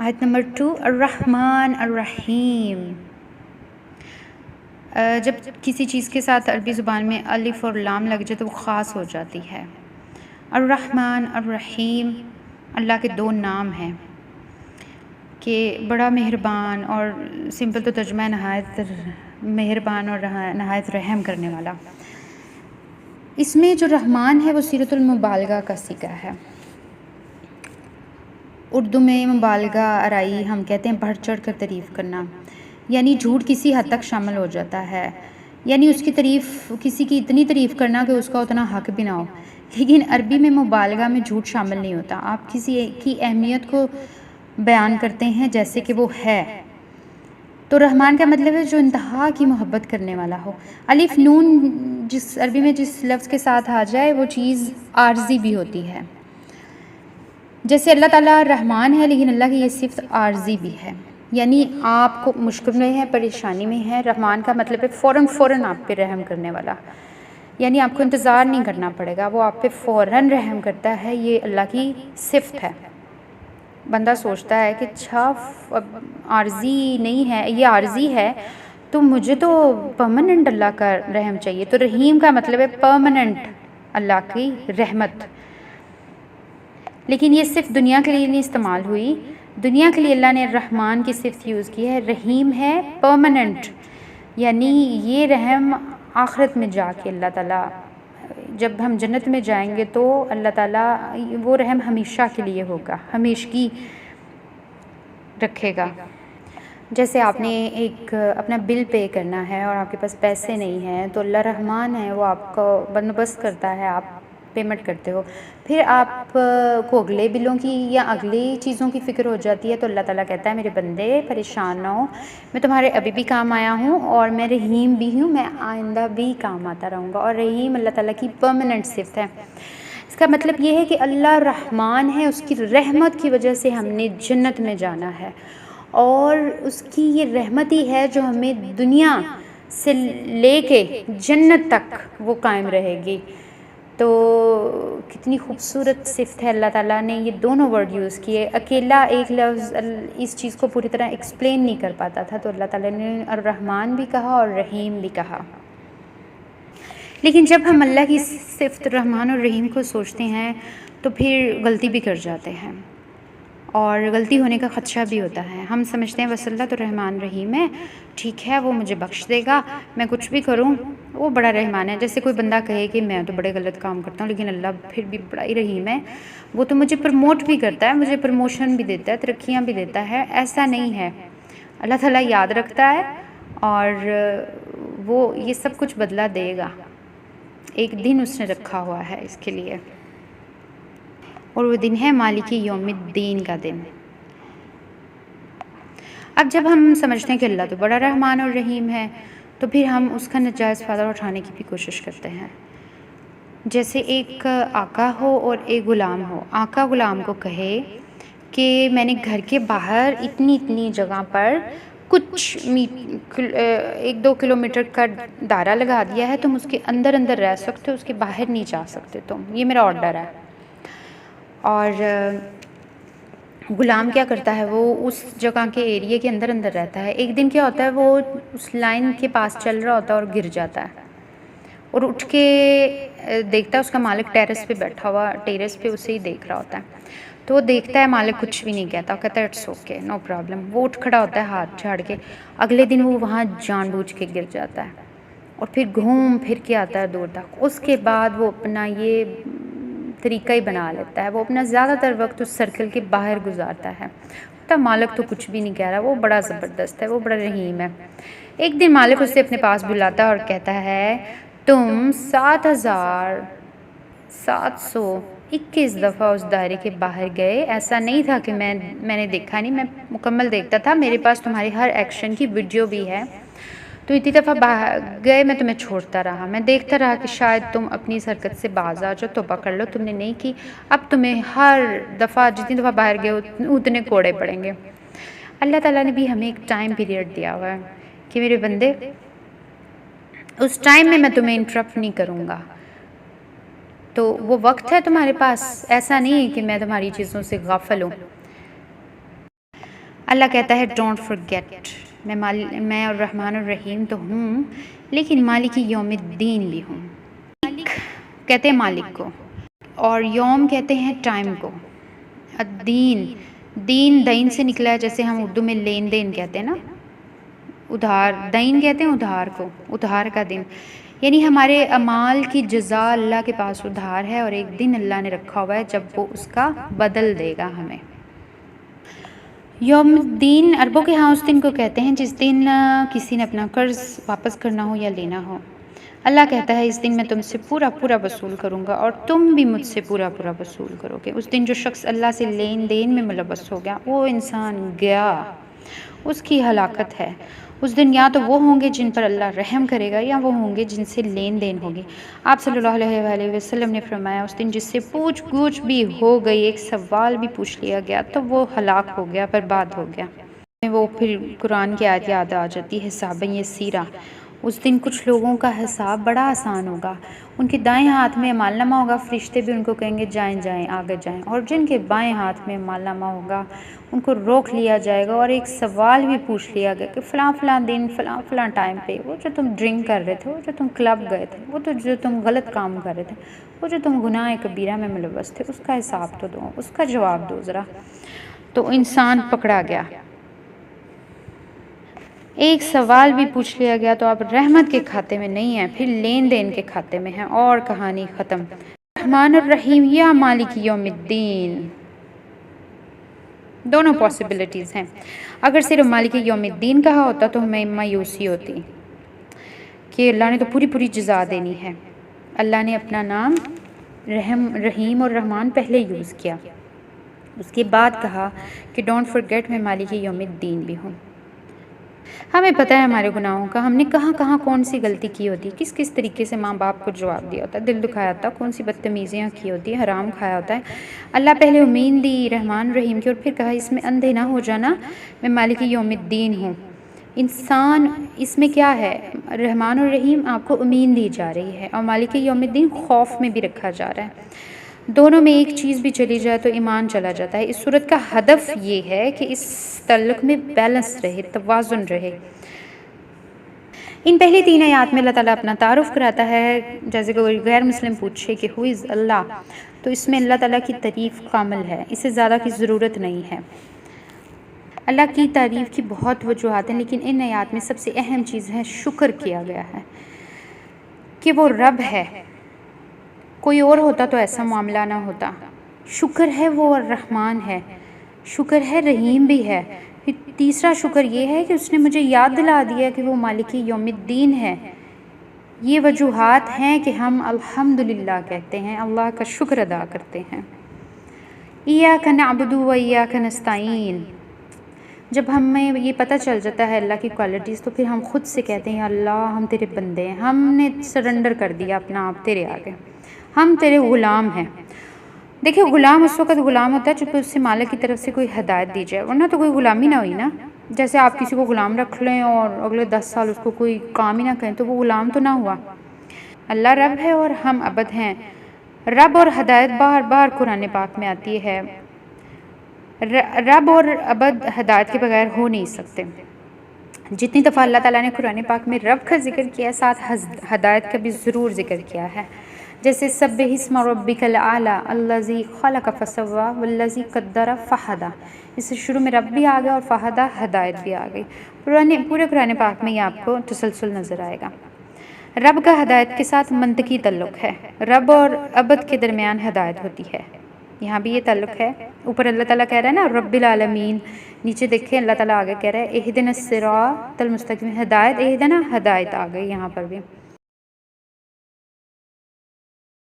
آیت نمبر 2 الرحمن الرحیم۔ جب کسی چیز کے ساتھ عربی زبان میں الف اور لام لگ جائے تو وہ خاص ہو جاتی ہے۔ الرحمن الرحیم اللہ کے 2 نام ہیں کہ بڑا مہربان، اور سمپل تو ترجمہ ہے نہایت مہربان اور نہایت رحم کرنے والا۔ اس میں جو رحمان ہے وہ صیغۃ المبالغہ کا صیغہ ہے۔ اردو میں مبالغہ آرائی ہم کہتے ہیں بڑھ چڑھ کر تعریف کرنا، یعنی جھوٹ کسی حد تک شامل ہو جاتا ہے، یعنی اس کی تعریف، کسی کی اتنی تعریف کرنا کہ اس کا اتنا حق بھی نہ ہو۔ لیکن عربی میں مبالغہ میں جھوٹ شامل نہیں ہوتا، آپ کسی کی اہمیت کو بیان کرتے ہیں جیسے کہ وہ ہے۔ تو رحمان کا مطلب ہے جو انتہا کی محبت کرنے والا ہو۔ الف نون جس عربی میں جس لفظ کے ساتھ آ جائے وہ چیز عارضی بھی ہوتی ہے، جیسے اللہ تعالیٰ رحمان ہے لیکن اللہ کی یہ صفت عارضی بھی ہے، یعنی آپ کو مشکل میں ہے، پریشانی میں ہے، رحمان کا مطلب ہے فوراً آپ پہ رحم کرنے والا، یعنی آپ کو انتظار نہیں کرنا پڑے گا، وہ آپ پہ فوراً رحم کرتا ہے، یہ اللہ کی صفت ہے۔ بندہ سوچتا ہے کہ اچھا عارضی نہیں ہے، یہ عارضی ہے تو مجھے تو پرماننٹ اللہ کا رحم چاہیے۔ تو رحیم کا مطلب ہے پرماننٹ اللہ کی رحمت، لیکن یہ صرف دنیا کے لیے نہیں استعمال ہوئی، دنیا کے لیے اللہ نے رحمان کی صفت یوز کی ہے، رحیم ہے پرماننٹ، یعنی یہ رحم آخرت میں جا کے اللہ تعالیٰ، جب ہم جنت میں جائیں گے تو اللہ تعالیٰ وہ رحم ہمیشہ کے لیے ہوگا، ہمیشگی رکھے گا۔ جیسے آپ نے ایک اپنا بل پے کرنا ہے اور آپ کے پاس پیسے نہیں ہیں تو اللہ رحمان ہے، وہ آپ کو بندوبست کرتا ہے، آپ پیمنٹ کرتے ہو، پھر آپ کو اگلے بلوں کی یا اگلی چیزوں کی فکر ہو جاتی ہے تو اللہ تعالیٰ کہتا ہے میرے بندے پریشان نہ ہو، میں تمہارے ابھی بھی کام آیا ہوں اور میں رحیم بھی ہوں، میں آئندہ بھی کام آتا رہوں گا۔ اور رحیم اللہ تعالیٰ کی پرماننٹ صفت ہے۔ اس کا مطلب یہ ہے کہ اللہ رحمان ہے، اس کی رحمت کی وجہ سے ہم نے جنت میں جانا ہے، اور اس کی یہ رحمت ہی ہے جو ہمیں دنیا سے لے کے جنت تک وہ قائم رہے گی۔ تو کتنی خوبصورت صفت ہے، اللہ تعالیٰ نے یہ دونوں ورڈ یوز کیے، اکیلا ایک لفظ اس چیز کو پوری طرح ایکسپلین نہیں کر پاتا تھا، تو اللہ تعالیٰ نے الرحمن بھی کہا اور رحیم بھی کہا۔ لیکن جب ہم اللہ کی صفت رحمان اور رحیم کو سوچتے ہیں تو پھر غلطی بھی کر جاتے ہیں، اور غلطی ہونے کا خدشہ بھی ہوتا ہے۔ ہم سمجھتے ہیں بس اللہ تو رحمان رحیم ہے، ٹھیک ہے وہ مجھے بخش دے گا، میں کچھ بھی کروں وہ بڑا رحمان ہے۔ جیسے کوئی بندہ کہے کہ میں تو بڑے غلط کام کرتا ہوں لیکن اللہ پھر بھی بڑا ہی رحیم ہے، وہ تو مجھے پروموٹ بھی کرتا ہے، مجھے پروموشن بھی دیتا ہے، ترقیاں بھی دیتا ہے۔ ایسا نہیں ہے، اللہ تعالیٰ یاد رکھتا ہے اور وہ یہ سب کچھ بدلہ دے گا، ایک دن اس نے رکھا ہوا ہے اس کے لیے، اور وہ دن ہے مالک یوم الدین کا دن۔ اب جب ہم سمجھتے ہیں کہ اللہ تو بڑا رحمان اور رحیم ہے تو پھر ہم اس کا ناجائز فائدہ اٹھانے کی بھی کوشش کرتے ہیں۔ جیسے ایک آقا ہو اور ایک غلام ہو، آقا غلام کو کہے کہ میں نے گھر کے باہر اتنی جگہ پر کچھ 1-2 کلومیٹر کا دائرہ لگا دیا ہے، تم اس کے اندر رہ سکتے ہو، اس کے باہر نہیں جا سکتے تم، یہ میرا آرڈر ہے۔ اور غلام کیا کرتا ہے، وہ اس جگہ کے ایریے کے اندر رہتا ہے۔ ایک دن کیا ہوتا ہے، وہ اس لائن کے پاس چل رہا ہوتا ہے اور گر جاتا ہے، اور اٹھ کے دیکھتا ہے اس کا مالک ٹیرس پہ بیٹھا ہوا، ٹیرس پہ اسے ہی دیکھ رہا ہوتا ہے۔ تو وہ دیکھتا ہے، مالک کچھ بھی نہیں کہتا، وہ کہتا ہے اٹس اوکے، نو پرابلم۔ وہ اٹھ کھڑا ہوتا ہے ہاتھ جھاڑ کے، اگلے دن وہ وہاں جان بوجھ کے گر جاتا ہے اور پھر گھوم پھر کے آتا ہے دور تک۔ اس کے بعد وہ اپنا یہ طریقہ ہی بنا لیتا ہے، وہ اپنا زیادہ تر وقت اس سرکل کے باہر گزارتا ہے۔ تو مالک تو کچھ بھی نہیں کہہ رہا، وہ بڑا زبردست ہے، وہ بڑا رحیم ہے۔ ایک دن مالک اسے اپنے پاس بلاتا ہے اور کہتا ہے تم 7721 دفعہ اس دائرے کے باہر گئے، ایسا نہیں تھا کہ میں نے دیکھا نہیں، میں مکمل دیکھتا تھا، میرے پاس تمہاری ہر ایکشن کی ویڈیو بھی ہے، تو اتنی دفعہ باہر گئے، میں تمہیں چھوڑتا رہا، میں دیکھتا رہا کہ شاید تم اپنی اس حرکت سے باز آ جاؤ، توبہ کر لو، تم نے نہیں کی، اب تمہیں ہر دفعہ جتنی دفعہ باہر گئے اتنے کوڑے پڑیں گے۔ اللہ تعالیٰ نے بھی ہمیں ایک ٹائم پیریڈ دیا ہوا ہے کہ میرے بندے اس ٹائم میں تمہیں انٹرپٹ نہیں کروں گا، تو وہ وقت ہے تمہارے پاس، ایسا نہیں ہے کہ میں تمہاری چیزوں سے غافل ہوں۔ اللہ کہتا ہے ڈونٹ فرگیٹ، میں الرحمن الرحیم تو ہوں لیکن مالک یوم الدین بھی ہوں۔ مالک کہتے ہیں مالک کو، اور یوم کہتے ہیں ٹائم کو۔ الدین، دین دین سے نکلا ہے، جیسے ہم اردو میں لین دین کہتے ہیں نا، ادھار، دین کہتے ہیں ادھار کو، ادھار کا دن، یعنی ہمارے اعمال کی جزا اللہ کے پاس ادھار ہے، اور ایک دن اللہ نے رکھا ہوا ہے جب وہ اس کا بدل دے گا ہمیں۔ یوم الدین عربوں کے ہاں اس دن کو کہتے ہیں جس دن کسی نے اپنا قرض واپس کرنا ہو یا لینا ہو۔ اللہ کہتا ہے اس دن میں تم سے پورا پورا وصول کروں گا اور تم بھی مجھ سے پورا پورا وصول کرو گے۔ اس دن جو شخص اللہ سے لین دین میں ملوث ہو گیا وہ انسان گیا، اس کی ہلاکت ہے۔ اس دن یا تو وہ ہوں گے جن پر اللہ رحم کرے گا یا وہ ہوں گے جن سے لین دین ہوگی۔ آپ صلی اللہ علیہ وآلہ وسلم نے فرمایا اس دن جس سے پوچھ گچھ بھی ہو گئی، ایک سوال بھی پوچھ لیا گیا تو وہ ہلاک ہو گیا، برباد ہو گیا۔ وہ پھر قرآن کی آیت یاد آ جاتی ہے، حسابً یسیرا۔ اس دن کچھ لوگوں کا حساب بڑا آسان ہوگا، ان کے دائیں ہاتھ میں اعمال نامہ ہوگا، فرشتے بھی ان کو کہیں گے جائیں جائیں آگے جائیں، اور جن کے بائیں ہاتھ میں اعمال نامہ ہوگا ان کو روک لیا جائے گا اور ایک سوال بھی پوچھ لیا گیا کہ فلاں فلاں دن فلاں فلاں ٹائم پہ وہ جو تم ڈرنک کر رہے تھے، وہ جو تم کلب گئے تھے، وہ تو جو تم غلط کام کر رہے تھے، وہ جو تم گناہ کبیرہ میں ملوث تھے، اس کا حساب تو دو، اس کا جواب دو ذرا۔ تو انسان پکڑا گیا، ایک سوال بھی پوچھ لیا گیا تو آپ رحمت کے کھاتے میں نہیں ہیں، پھر لین دین کے کھاتے میں ہیں، اور کہانی ختم۔ رحمان الرحیم یا مالک یوم الدین، دونوں پاسبلٹیز ہیں۔ اگر صرف مالک یوم الدین کہا ہوتا تو ہمیں مایوسی ہوتی کہ اللہ نے تو پوری پوری جزا دینی ہے۔ اللہ نے اپنا نام رحیم اور رحمان پہلے یوز کیا، اس کے بعد کہا کہ ڈونٹ فرگیٹ میں مالک یوم الدین بھی ہوں۔ ہمیں پتہ ہے ہمارے گناہوں کا، ہم نے کہاں کہاں کون سی غلطی کی ہوتی، کس کس طریقے سے ماں باپ کو جواب دیا ہوتا ہے، دل دکھایا ہوتا ہے، کون سی بدتمیزیاں کی ہوتی ہیں، حرام کھایا ہوتا ہے۔ اللہ پہلے امید دی رحمان رحیم کی، اور پھر کہا اس میں اندھے نہ ہو جانا، میں مالک یوم الدین ہوں۔ انسان اس میں کیا ہے، رحمان الرحیم آپ کو امید دی جا رہی ہے، اور مالک یوم الدین خوف میں بھی رکھا جا رہا ہے۔ دونوں میں ایک چیز بھی چلی جائے تو ایمان چلا جاتا ہے۔ اس صورت کا ہدف یہ ہے کہ اس تعلق میں بیلنس رہے، توازن رہے۔ ان پہلی 3 آیات میں اللہ تعالیٰ اپنا تعارف کراتا ہے، جیسے کوئی غیر مسلم پوچھے کہ ہو از اللہ، تو اس میں اللہ تعالیٰ کی تعریف کامل ہے، اسے زیادہ کی ضرورت نہیں ہے۔ اللہ کی تعریف کی بہت وجوہات ہیں، لیکن ان آیات میں سب سے اہم چیز ہے شکر کیا گیا ہے کہ وہ رب ہے، کوئی اور ہوتا تو ایسا معاملہ نہ ہوتا۔ شکر ہے وہ الرحمن ہے، شکر ہے رحیم بھی ہے۔ پھر تیسرا شکر یہ ہے کہ اس نے مجھے یاد دلا دیا کہ وہ مالک یوم الدین ہے۔ یہ وجوہات ہیں کہ ہم الحمدللہ کہتے ہیں، اللہ کا شکر ادا کرتے ہیں۔ ایاک نعبد و ایاک نستعین، جب ہمیں یہ پتہ چل جاتا ہے اللہ کی کوالٹیز تو پھر ہم خود سے کہتے ہیں یا اللہ ہم تیرے بندے ہیں، ہم نے سرنڈر کر دیا اپنا آپ تیرے آگے، ہم تیرے غلام ہیں۔ دیکھیں غلام اس وقت غلام ہوتا ہے جب اس سے مالک کی طرف سے کوئی ہدایت دی جائے، ورنہ تو کوئی غلامی نہ ہوئی نا۔ جیسے آپ کسی کو غلام رکھ لیں اور اگلے 10 سال اس کو کوئی کام ہی نہ کریں تو وہ غلام تو نہ ہوا۔ اللہ رب ہے اور ہم عبد ہیں۔ رب اور ہدایت بار بار قرآن پاک میں آتی ہے، رب اور عبد ہدایت کے بغیر ہو نہیں سکتے۔ جتنی دفعہ اللہ تعالیٰ نے قرآن پاک میں رب کا ذکر کیا، ساتھ ہدایت کا بھی ضرور ذکر کیا ہے، جیسے سبح اسم ربک الاعلی الذی خلق فسوی والذی قدر فہدی، اس سے شروع میں رب بھی آ گیا اور فہدی ہدایت بھی آ گئی۔ پورے قرآن پاک میں یہ آپ کو تسلسل نظر آئے گا۔ رب کا ہدایت کے ساتھ منطقی تعلق ہے، رب اور عبد کے درمیان ہدایت ہوتی ہے، یہاں بھی یہ تعلق ہے۔ اوپر اللہ تعالیٰ کہہ رہا ہے نا رب العالمین، نیچے دیکھیں اللہ تعالیٰ آگے کہہ رہا ہے اہدنا الصراط المستقیم، ہدایت اہدنا ہدایت آ گئی یہاں پر بھی۔